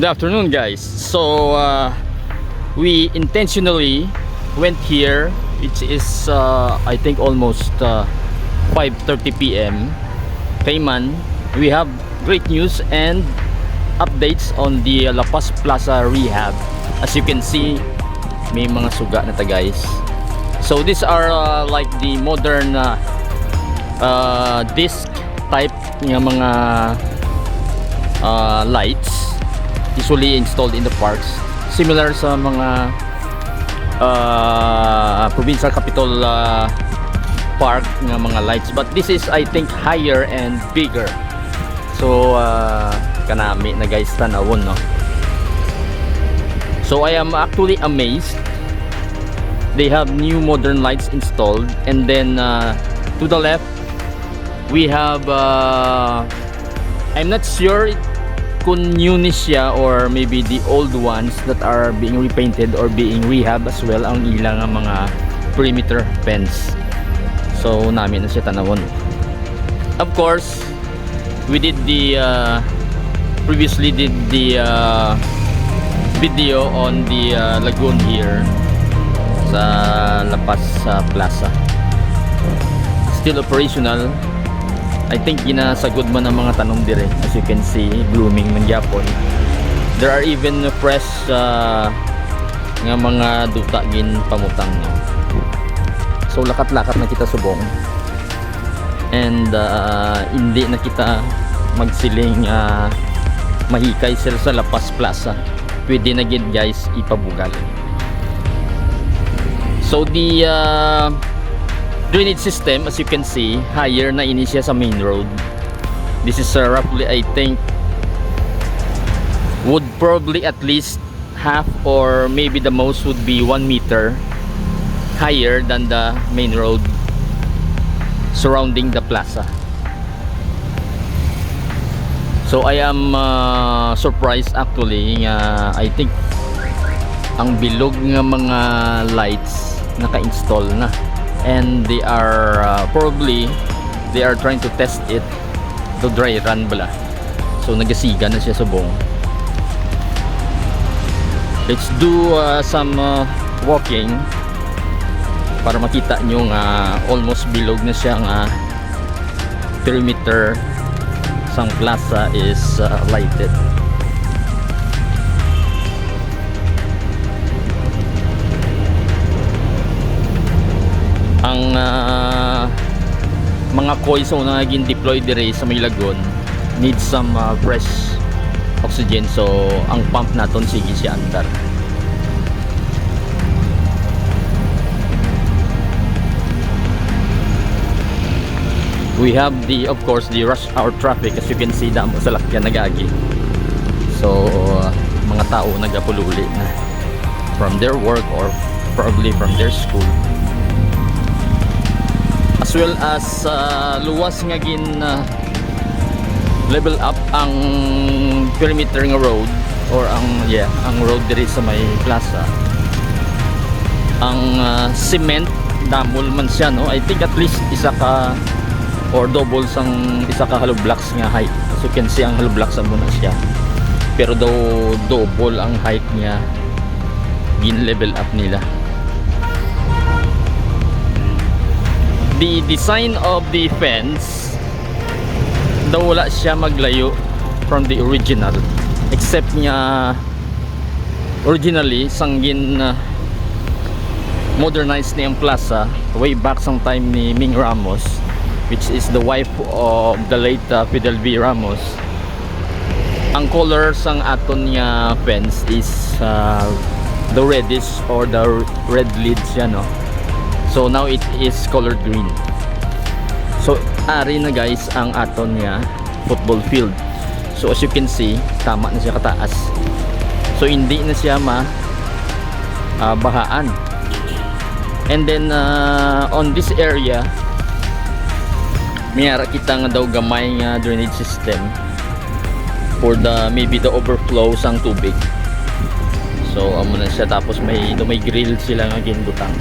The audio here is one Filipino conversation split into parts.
Good afternoon, guys. So we intentionally went here, which is I think almost 5:30 p.m. Cayman. We have great news and updates on the La Paz Plaza rehab. As you can see, may mga suga na ta, guys. So these are like the modern disc type ng mga lights usually installed in the parks, similar sa mga provincial capital park ng mga lights, but this is I think higher and bigger. So kanami na, guys, tanawon, no? So I am actually amazed. They have new modern lights installed, and then to the left we have I'm not sure kung new ni siya or maybe the old ones that are being repainted or being rehab as well ang ilang mga perimeter fence. So namin na siya tanawon. Of course, we did the previously did the video on the lagoon here sa La Paz Plaza. Still operational. I think ginasagod man ang mga tanong dire. As you can see, blooming man gyapon. There are even fresh nga mga duta gin pamutang, no? So lakat-lakat na kita subong. And hindi na kita magsiling mahikay sila sa La Paz Plaza. Pwede na gid, guys, ipabugal. So the drainage system, as you can see, higher na ini siya sa main road. This is roughly, I think, would probably at least half or maybe the most would be 1 meter higher than the main road surrounding the plaza. So I am surprised actually. I think ang bilog nga mga lights naka-install na, and they are probably they are trying to test it to dry run bala. So nagasiga na siya subong. Let's do some walking para makita nyo nga almost bilog na siya nga perimeter sang plaza is lighted. Ang mga koi so na naging deployed dire sa may lagoon need some fresh oxygen, so ang pump naton sige si andar. We have the, of course, the rush hour traffic. As you can see, damo sa lakyan nagagi. So mga tao nagapululi na from their work or probably from their school, as well as luwas nga gin level up ang perimeter nga road or ang road diri sa may plaza. Ang cement damol man siya, no? I think at least isa ka or double sang isa ka hollow blocks nga height. As you can see, ang hollow blocks amo na siya, pero daw double ang height niya gin level up nila. The design of the fence daw wala siya maglayo from the original, except niya originally sanggin modernized ni ang plaza way back some time ni Ming Ramos, which is the wife of the late Fidel V. Ramos. Ang color sang aton niya fence is the reddish or the red leads siya, no? So now it is colored green. So ari na, guys, ang aton niya football field. So as you can see, tama na siya kataas. So hindi na siya bahaan. And then on this area, mayara kita nga daw gamay nga drainage system for the maybe the overflow sang tubig. So amo na siya, tapos may grill sila nga ginbutang.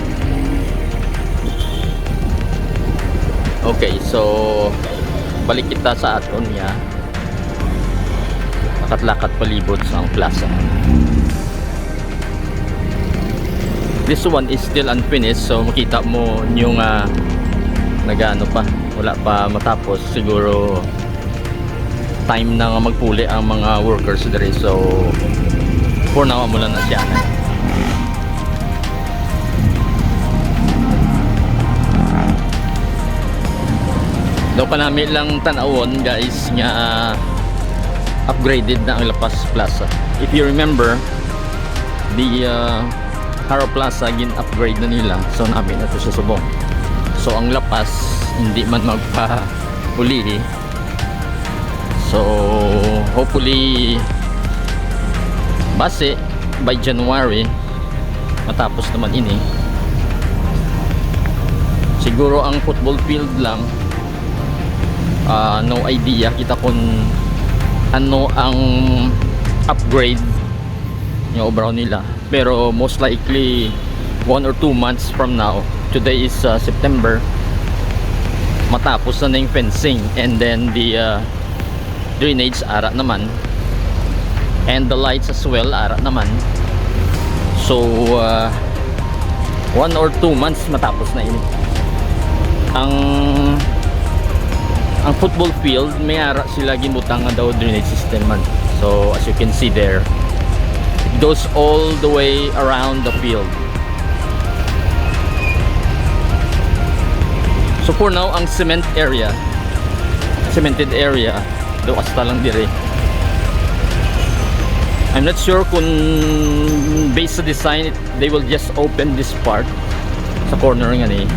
Okay, so balik kita sa aton niya. lakat-lakat palibot sa plaza. This one is still unfinished, so makita mo yung nagano pa, wala pa matapos. Siguro time na magpuli ang mga workers dere, so for now amo lang na siya. Daw pa namin lang tanawon guys nga upgraded na ang La Paz Plaza. If you remember, the Haro Plaza gin-upgrade na nila, so namin na ito sa Subong. So ang La Paz hindi man magpa-uli, so hopefully base by January matapos naman ini. Siguro ang football field lang, no idea kita kung ano ang upgrade yung overall nila, pero most likely 1 or 2 months from now, today is September, matapos na yung fencing, and then the drainage ara naman, and the lights as well ara naman. So 1 or 2 months matapos na ini. Ang football field may ara sila gimutang nga daw drainage system man. So as you can see there, it goes all the way around the field. So for now, ang cemented area do hasta lang dire. I'm not sure kung based sa design they will just open this part sa corner nga ni,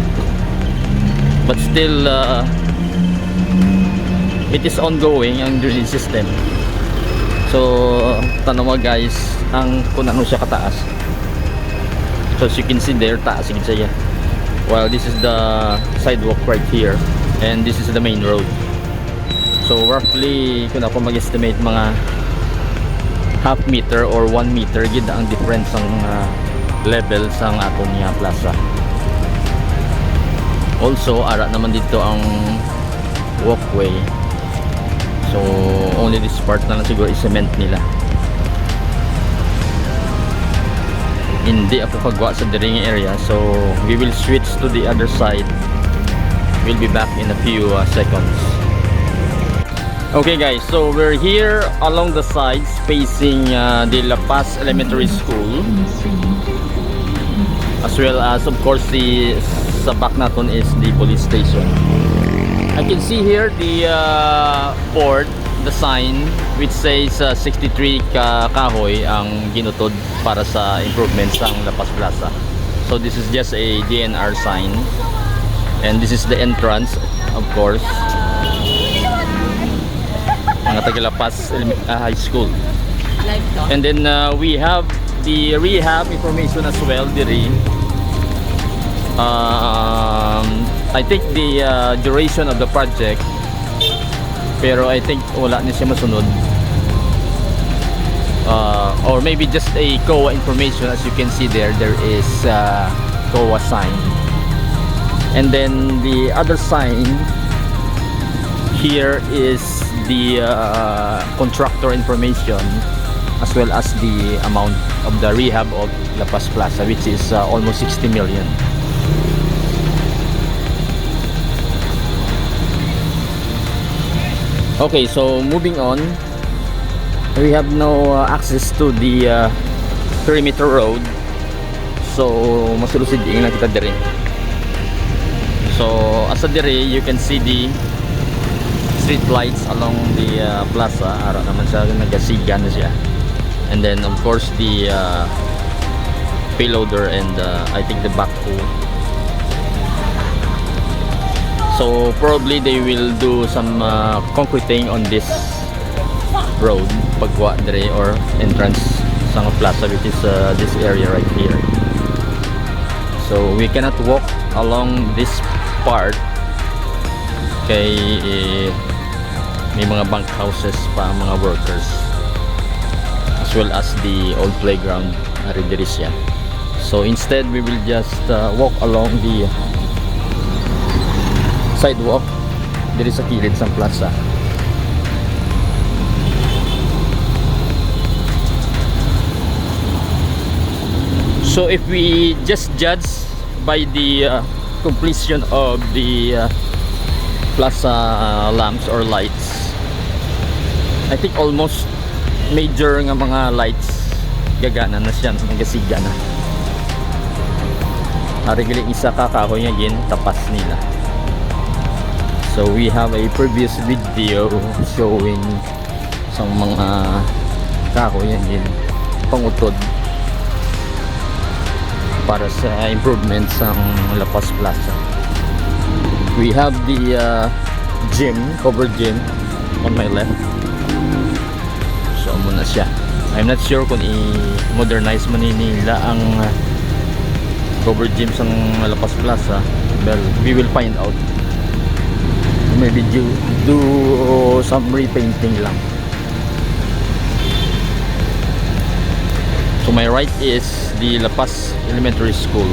but still it is ongoing ang drainage system. So tanong mo guys ang kung ano siya kataas. So as you can see there, taas sigid siya. Well, this is the sidewalk right here, and this is the main road. So roughly kung ako mag-estimate, mga half meter or 1 meter gid ang difference ang level sa aton nga plaza. Also ara naman dito ang walkway, so only this part na lang siguro i-cement nila. Hindi ako kagwa sa diring area, so we will switch to the other side. We'll be back in a few seconds. Okay guys, so we're here along the sides facing the La Paz Elementary School, as well as of course the sa back naton is the police station. I can see here the board, the sign which says 63 kahoy ang ginutod para sa improvements ng La Paz Plaza. So this is just a DNR sign, and this is the entrance of course, mga taga La Paz High School. And then we have the rehab information as well diri. I think the duration of the project, pero I think wala ni siya masunod, or maybe just a COA information. As you can see there is COA sign, and then the other sign here is the contractor information, as well as the amount of the rehab of La Paz Plaza, which is almost 60 million. Okay, so moving on, we have no access to the perimeter road, so masulusid yung nakita dire. So as a dire, you can see the street lights along the plaza. Ara naman siya, nagasigan na siya, and then of course the payloader and I think the backhoe. So probably they will do some concreting on this road pagwa dire, or entrance sa plaza, which is this area right here. So we cannot walk along this part kay may mga bank houses pa ang mga workers, as well as the old playground ari diri siya. So instead we will just walk along the sidewalk diri sa kilid sa plaza. So if we just judge by the completion of the plaza lamps or lights, I think almost major nga mga lights gagana na siya, nagasiga na. Arigaling isa kakahoy nga gin tapas nila. So we have a previous video showing sa mga kahoy nga gin pangutod para sa improvement sa La Paz Plaza. We have the gym, covered gym on my left. So muna siya. I'm not sure kung i-modernize man nila ang covered gym sa La Paz Plaza. Well, we will find out. Maybe do some repainting lang. To my right is the La Paz Elementary School.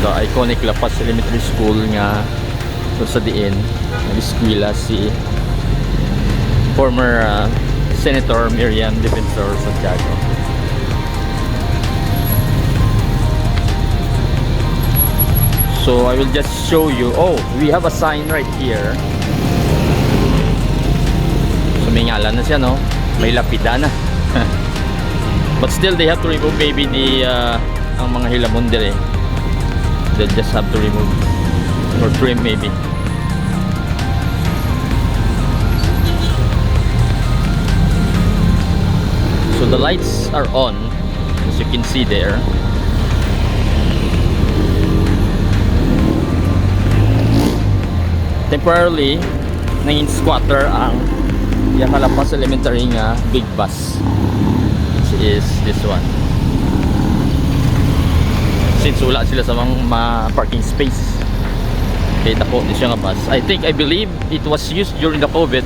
The iconic La Paz Elementary School nga sa diin nag-eskwela si former Senator Miriam Defensor Santiago. So I will just show you. Oh, we have a sign right here. So may ngalan na siya, no? May lapida na. But still they have to remove maybe the ang mga hilamon dire. They just have to remove or trim maybe. So the lights are on, as you can see there. Temporarily naging squatter ang La Paz Elementary nga big bus, which is this one. Since wala sila sa mga parking space, kaya dako ni siya nga bus. I believe it was used during the COVID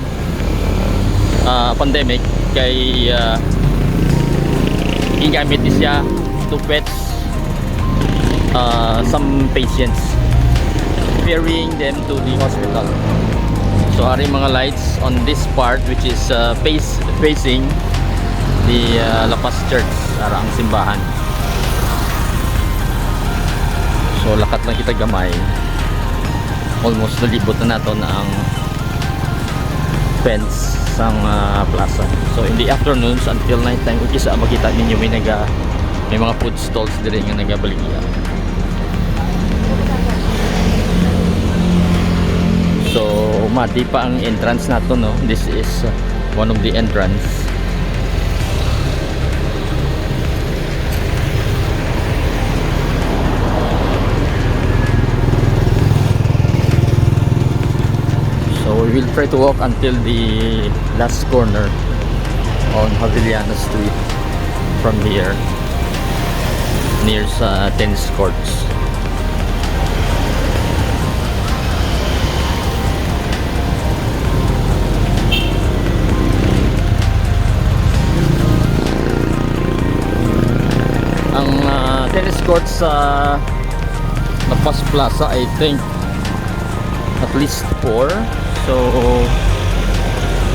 pandemic kay gingamit siya to fetch some patients, ferrying them to the hospital. So ari mga lights on this part which is facing the La Paz Church, ara ang simbahan. So lakat lang kita gamay. Almost nalibot na nato na ang fence sang plaza. So in the afternoons until night time, ukisa makita ninyo may mga food stalls dire nga nagabaligya. So mati pa ang entrance nato, no? This is one of the entrance. So we will try to walk until the last corner on Javiliana Street from here, near sa tennis courts. Tennis courts sa La Paz Plaza, I think at least 4. So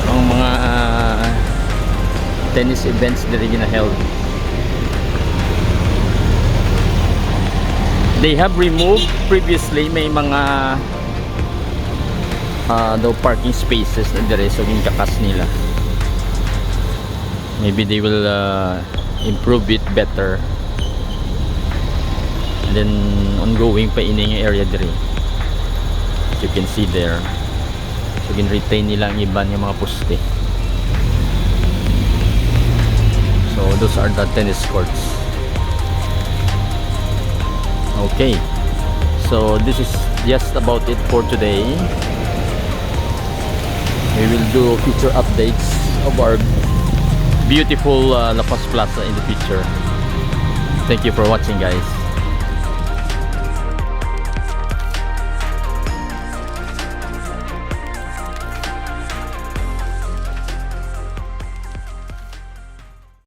ang mga tennis events dili gina-held. They have removed previously, may mga daw parking spaces na dire, so ginkakas nila. Maybe they will improve it better. Then ongoing pa ini nga area dire, as you can see there. So gin-retain nila ang iban nga mga poste. So those are the tennis courts. Okay, so this is just about it for today. We will do future updates of our beautiful La Paz Plaza in the future. Thank you for watching, guys.